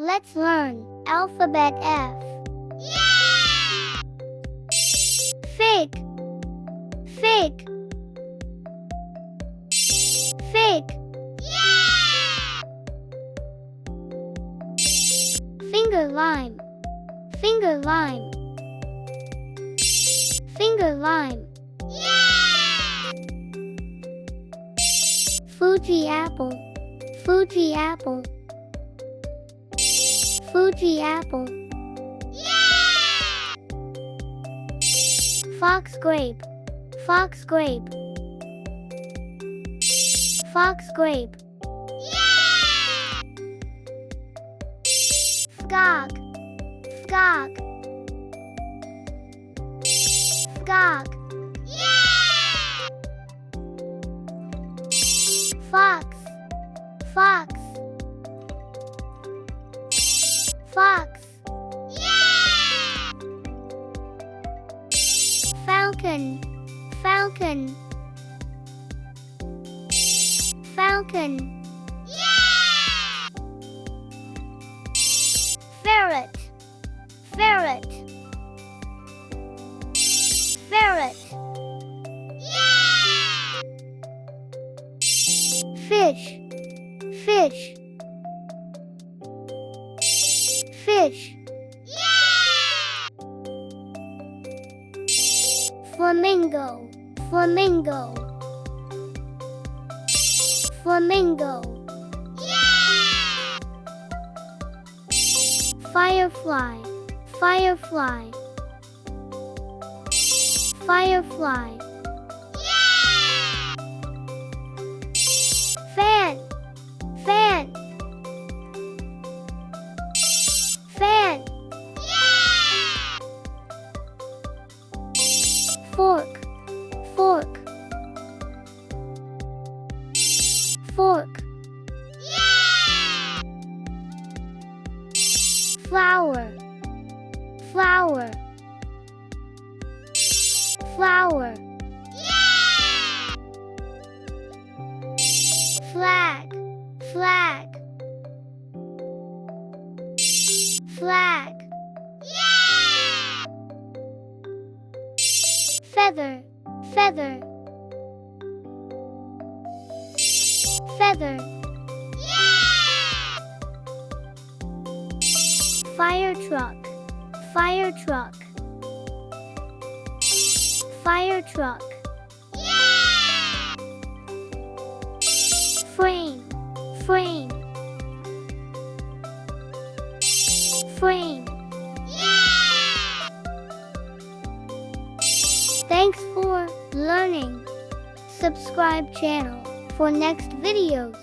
Let's learn alphabet F. Yeah! Fig, fig, fig. Yeah! Finger lime, finger lime, finger lime. Yeah! Fuji apple, Fuji apple, Fuji apple. Yeah! Fox grape, fox grape, fox grape. Yeah! Skog, skog, skog. Yeah! Fox, fox, fox. Yeah! Falcon, falcon, falcon. Yeah! Ferret, ferret, ferret. Yeah! Fish, fish, fish. Yeah! Flamingo, flamingo, flamingo. Yeah! Firefly, firefly, firefly. Yeah! Fan, fan, fan. Yeah! Fork, fork, fork. Yeah! Flower, flower, flower. Yeah! Flag, flag, flag. Yeah! Feather, feather, feather. Yeah! Fire truck, fire truck, fire truck. Yeah! Frame, frame, frame. Yeah! Thanks for learning. Subscribe channel for next videos.